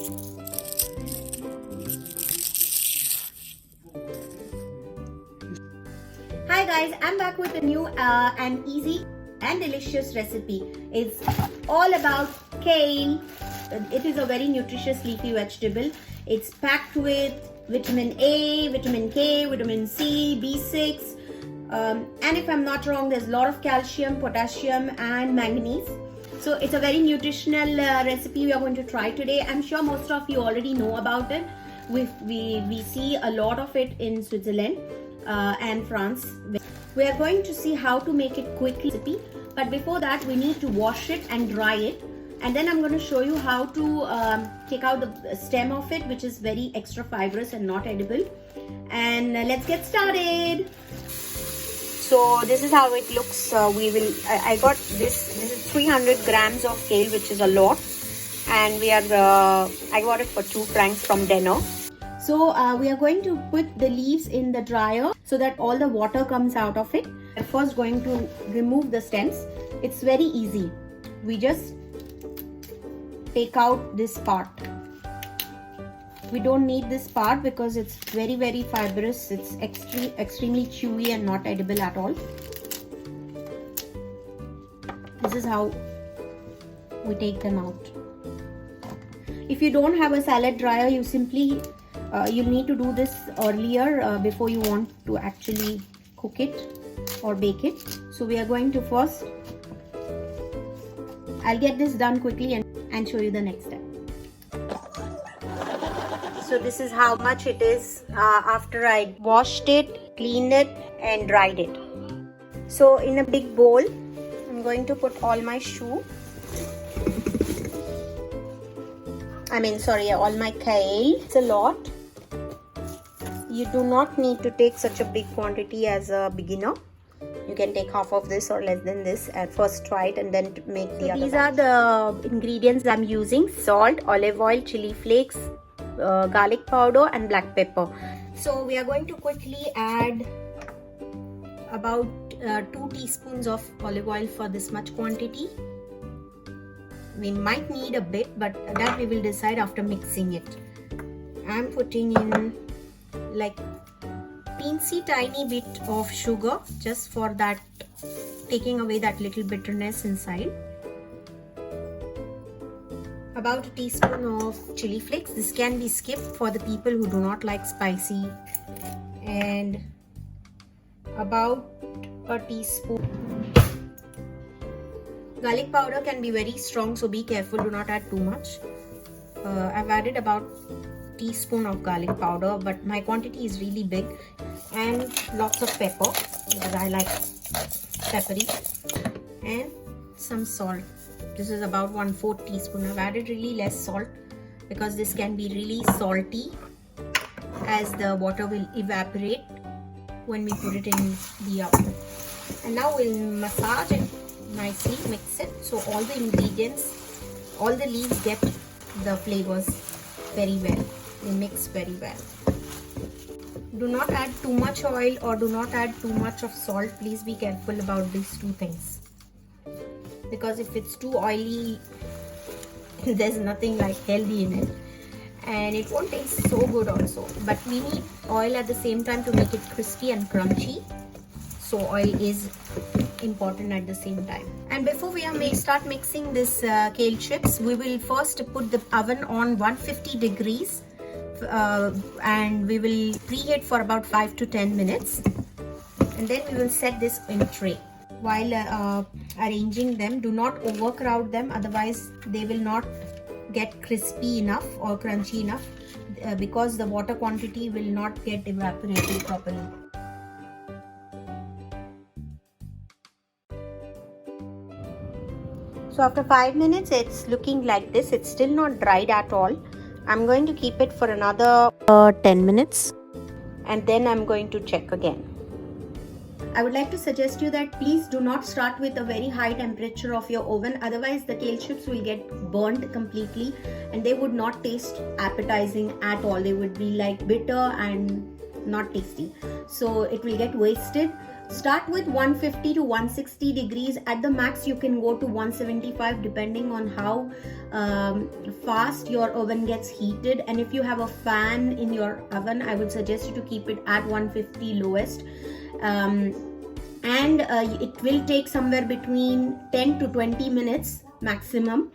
Hi guys, I'm back with a new and easy and delicious recipe. It's all about kale. It is a very nutritious leafy vegetable. It's packed with vitamin A, vitamin K, vitamin C, B6, and if I'm not wrong, there's a lot of calcium, potassium and manganese. So it's a very nutritional recipe we are going to try today. I'm sure most of you already know about it. We see a lot of it in Switzerland and France. We are going to see how to make it quickly, but before that we need to wash it and dry it, and then I'm going to show you how to take out the stem of it, which is very extra fibrous and not edible. And let's get started. So this is how it looks. I got this is 300 grams of kale, which is a lot, and I got it for 2 francs from Denner. So we are going to put the leaves in the dryer so that all the water comes out of it. We're first going to remove the stems. It's very easy. We just take out this part. We don't need this part because it's very, very fibrous. It's extremely chewy and not edible at all. This is how we take them out. If you don't have a salad dryer, you simply you'll need to do this earlier before you want to actually cook it or bake it. So we are going to first, I'll get this done quickly and show you the next step. So this is how much it is after I washed it, cleaned it and dried it. So in a big bowl, I'm going to put all my all my kale. It's a lot. You do not need to take such a big quantity as a beginner. You can take half of this or less than this and first try it and then make the other. These are the ingredients I'm using: salt, olive oil, chili flakes, garlic powder and black pepper. So we are going to quickly add about 2 teaspoons of olive oil for this much quantity. We might need a bit, but that we will decide after mixing it. I'm putting in like teensy tiny bit of sugar just for that, taking away that little bitterness inside. About a teaspoon of chili flakes. This can be skipped for the people who do not like spicy. And about a teaspoon. Garlic powder can be very strong, so be careful, do not add too much. I've added about a teaspoon of garlic powder, but my quantity is really big. And lots of pepper because I like peppery. And some salt. This is about 1/4 teaspoon. I've added really less salt because this can be really salty as the water will evaporate when we put it in the oven. And now we'll massage it nicely, mix it so all the ingredients, all the leaves get the flavors very well. They mix very well. Do not add too much oil or do not add too much of salt. Please be careful about these two things, because if it's too oily, there's nothing like healthy in it and it won't taste so good also. But we need oil at the same time to make it crispy and crunchy, so oil is important at the same time. And before we start mixing this kale chips, we will first put the oven on 150 degrees and we will preheat for about 5 to 10 minutes, and then we will set this in a tray. While arranging them, do not overcrowd them, otherwise they will not get crispy enough or crunchy enough because the water quantity will not get evaporated properly. So after 5 minutes, it's looking like this. It's still not dried at all. I'm going to keep it for another 10 minutes and then I'm going to check again. I would like to suggest you that please do not start with a very high temperature of your oven, otherwise the kale chips will get burned completely and they would not taste appetizing at all. They would be like bitter and not tasty, so it will get wasted. Start with 150 to 160 degrees. At the max you can go to 175 depending on how fast your oven gets heated. And if you have a fan in your oven, I would suggest you to keep it at 150 lowest. It will take somewhere between 10 to 20 minutes maximum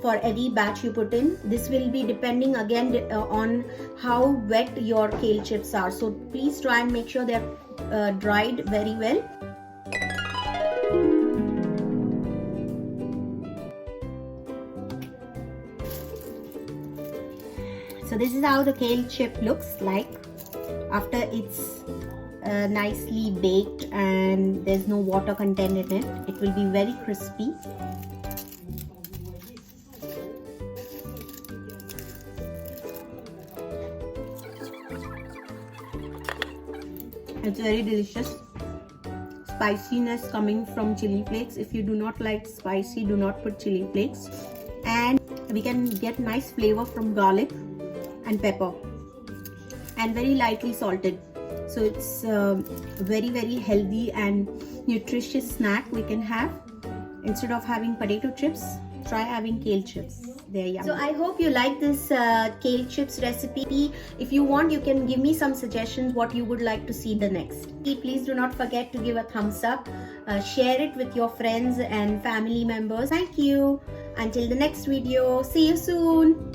for every batch you put in. This will be depending again on how wet your kale chips are, so please try and make sure they're dried very well. So this is how the kale chip looks like after it's nicely baked and there's no water content in it. It will be very crispy. It's very delicious. Spiciness coming from chili flakes. If you do not like spicy, do not put chili flakes. And we can get nice flavor from garlic and pepper, and very lightly salted. So it's very healthy and nutritious snack we can have. Instead of having potato chips, try having kale chips. They're yummy. So I hope you like this kale chips recipe. If you want, you can give me some suggestions what you would like to see the next. Please do not forget to give a thumbs up. Share it with your friends and family members. Thank you. Until the next video. See you soon.